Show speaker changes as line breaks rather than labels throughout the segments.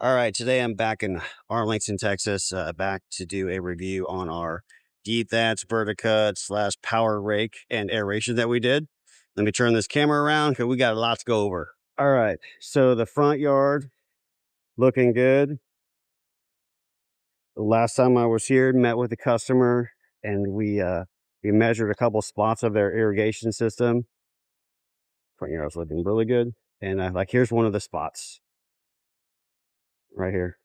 All right, today I'm back in Arlington, Texas, back to do a review on our Dethatch verticut slash power rake and aeration that we did. Let me turn this camera around because we got a lot to go over. All right, so the front yard looking good. The last time I was here, met with the customer, and we measured a couple spots of their irrigation system. Front yard's looking really good, and like here's one of the spots right here.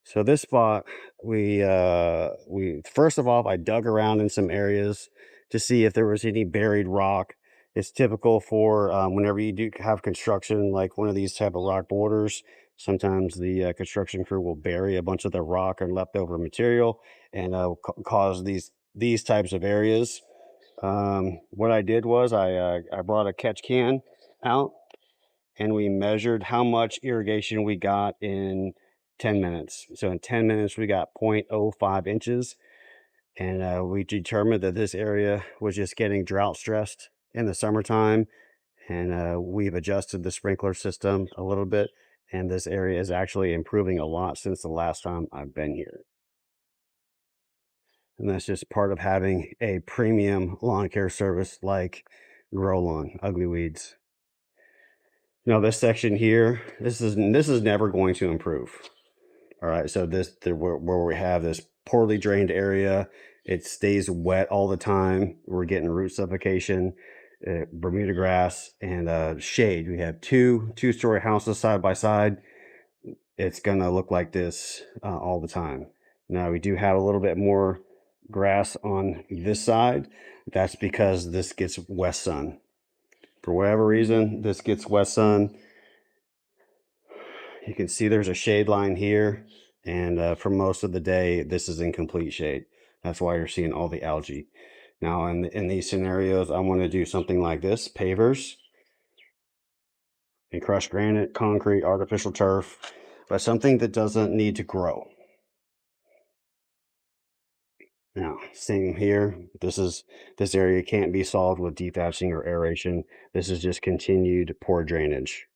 So this spot, we first of all, I dug around in some areas to see if there was any buried rock. It's typical for whenever you do have construction, like one of these type of rock borders. Sometimes the construction crew will bury a bunch of the rock and leftover material, and cause these types of areas. What I did was I brought a catch can out and we measured how much irrigation we got in 10 minutes. So in 10 minutes, we got 0.05 inches. And we determined that this area was just getting drought stressed in the summertime. And we've adjusted the sprinkler system a little bit. And this area is actually improving a lot since the last time I've been here. And that's just part of having a premium lawn care service like Grow Lawn, UglyWeeds. Now this section here, this is never going to improve. All right, so where we have this poorly drained area, it stays wet all the time. We're getting root suffocation, Bermuda grass, and shade. We have two-story houses side by side. It's gonna look like this all the time. Now we do have a little bit more grass on this side. That's because this gets west sun. For whatever reason, this gets west sun. You can see there's a shade line here, and for most of the day, this is in complete shade. That's why you're seeing all the algae. Now, in these scenarios, I want to do something like this: pavers and crushed granite, concrete, artificial turf, but something that doesn't need to grow. Now, same here. This area can't be solved with dethatching or aeration. This is just continued poor drainage.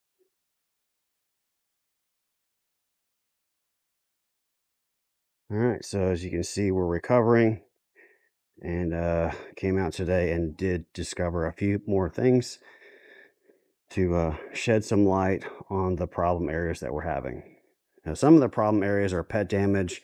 All right, so as you can see, we're recovering, and came out today and did discover a few more things to shed some light on the problem areas that we're having. Now, some of the problem areas are pet damage,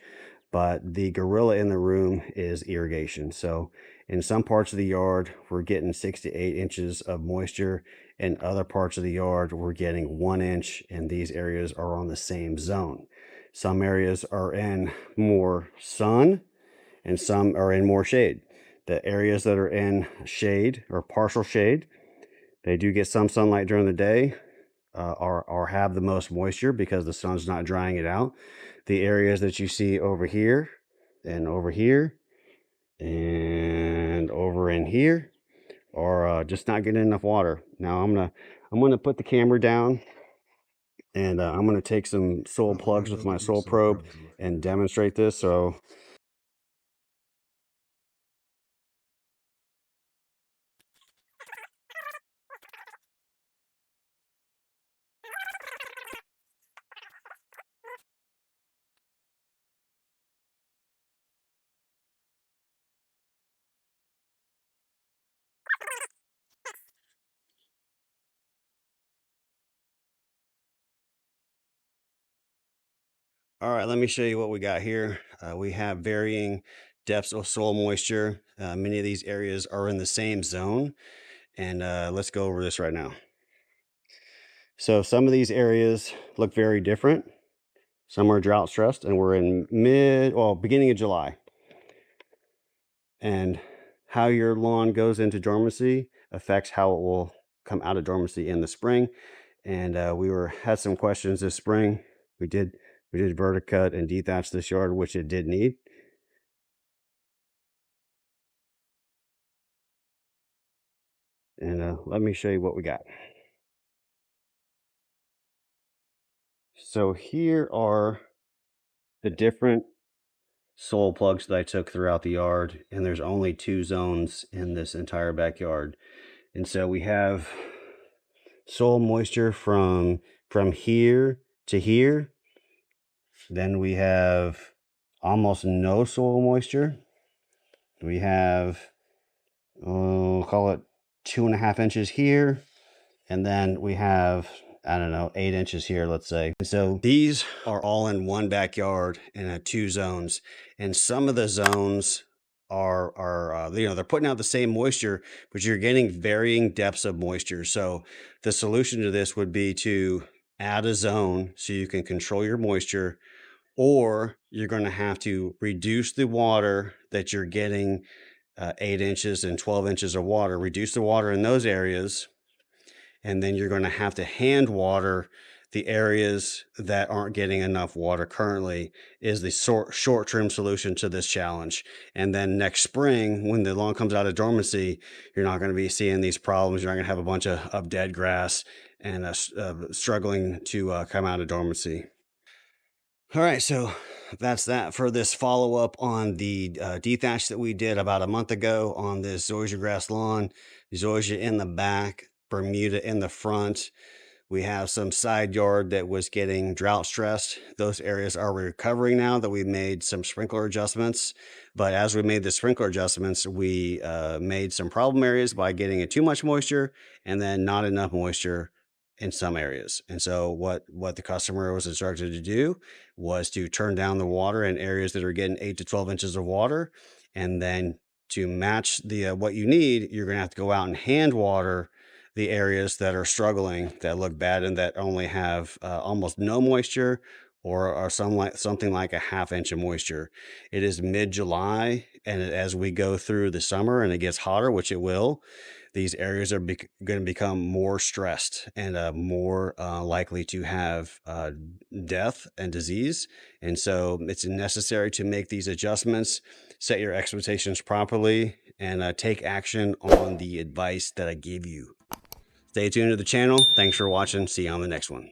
but the gorilla in the room is irrigation. So in some parts of the yard, we're getting 6 to 8 inches of moisture. In other parts of the yard, we're getting 1 inch, and these areas are on the same zone. Some areas are in more sun and some are in more shade. The areas that are in shade or partial shade, they do get some sunlight during the day, or have the most moisture because the sun's not drying it out. The areas that you see over here and over here and over in here are just not getting enough water. Now I'm gonna put the camera down, and I'm gonna take some soil plugs with my soil probe and demonstrate this. All right, let me show you what we got here. We have varying depths of soil moisture. Many of these areas are in the same zone, and let's go over this right now. So some of these areas look very different. Some are drought stressed, and we're in beginning of July. And how your lawn goes into dormancy affects how it will come out of dormancy in the spring. And had some questions this spring. We did verticut and dethatch this yard, which it did need. And let me show you what we got. So here are the different soil plugs that I took throughout the yard, and there's only 2 zones in this entire backyard. And so we have soil moisture from here to here, Then we have almost no soil moisture. We have, call it 2.5 inches here. And then we have, I don't know, 8 inches here, let's say. So these are all in one backyard in 2 zones. And some of the zones are they're putting out the same moisture, but you're getting varying depths of moisture. So the solution to this would be to add a zone so you can control your moisture, or you're going to have to reduce the water that you're getting, 8 inches and 12 inches of water, reduce the water in those areas, and then you're going to have to hand water the areas that aren't getting enough water currently, is the short-term solution to this challenge. And then next spring, when the lawn comes out of dormancy, you're not going to be seeing these problems. You're not going to have a bunch of dead grass and struggling to come out of dormancy. All right, so that's that for this follow-up on the dethatch that we did about a month ago on this zoysia grass lawn. Zoysia in the back, Bermuda in the front. We have some side yard that was getting drought stressed. Those areas are recovering now that we made some sprinkler adjustments. But as we made the sprinkler adjustments, we made some problem areas by getting too much moisture and then not enough moisture in some areas. And so what the customer was instructed to do was to turn down the water in areas that are getting 8 to 12 inches of water. And then to match the what you need, you're going to have to go out and hand water the areas that are struggling, that look bad, and that only have almost no moisture, or are something like a ½ inch of moisture. It is mid-July, and as we go through the summer and it gets hotter, which it will, these areas are going to become more stressed and more likely to have death and disease. And so it's necessary to make these adjustments, set your expectations properly, and take action on the advice that I gave you. Stay tuned to the channel. Thanks for watching. See you on the next one.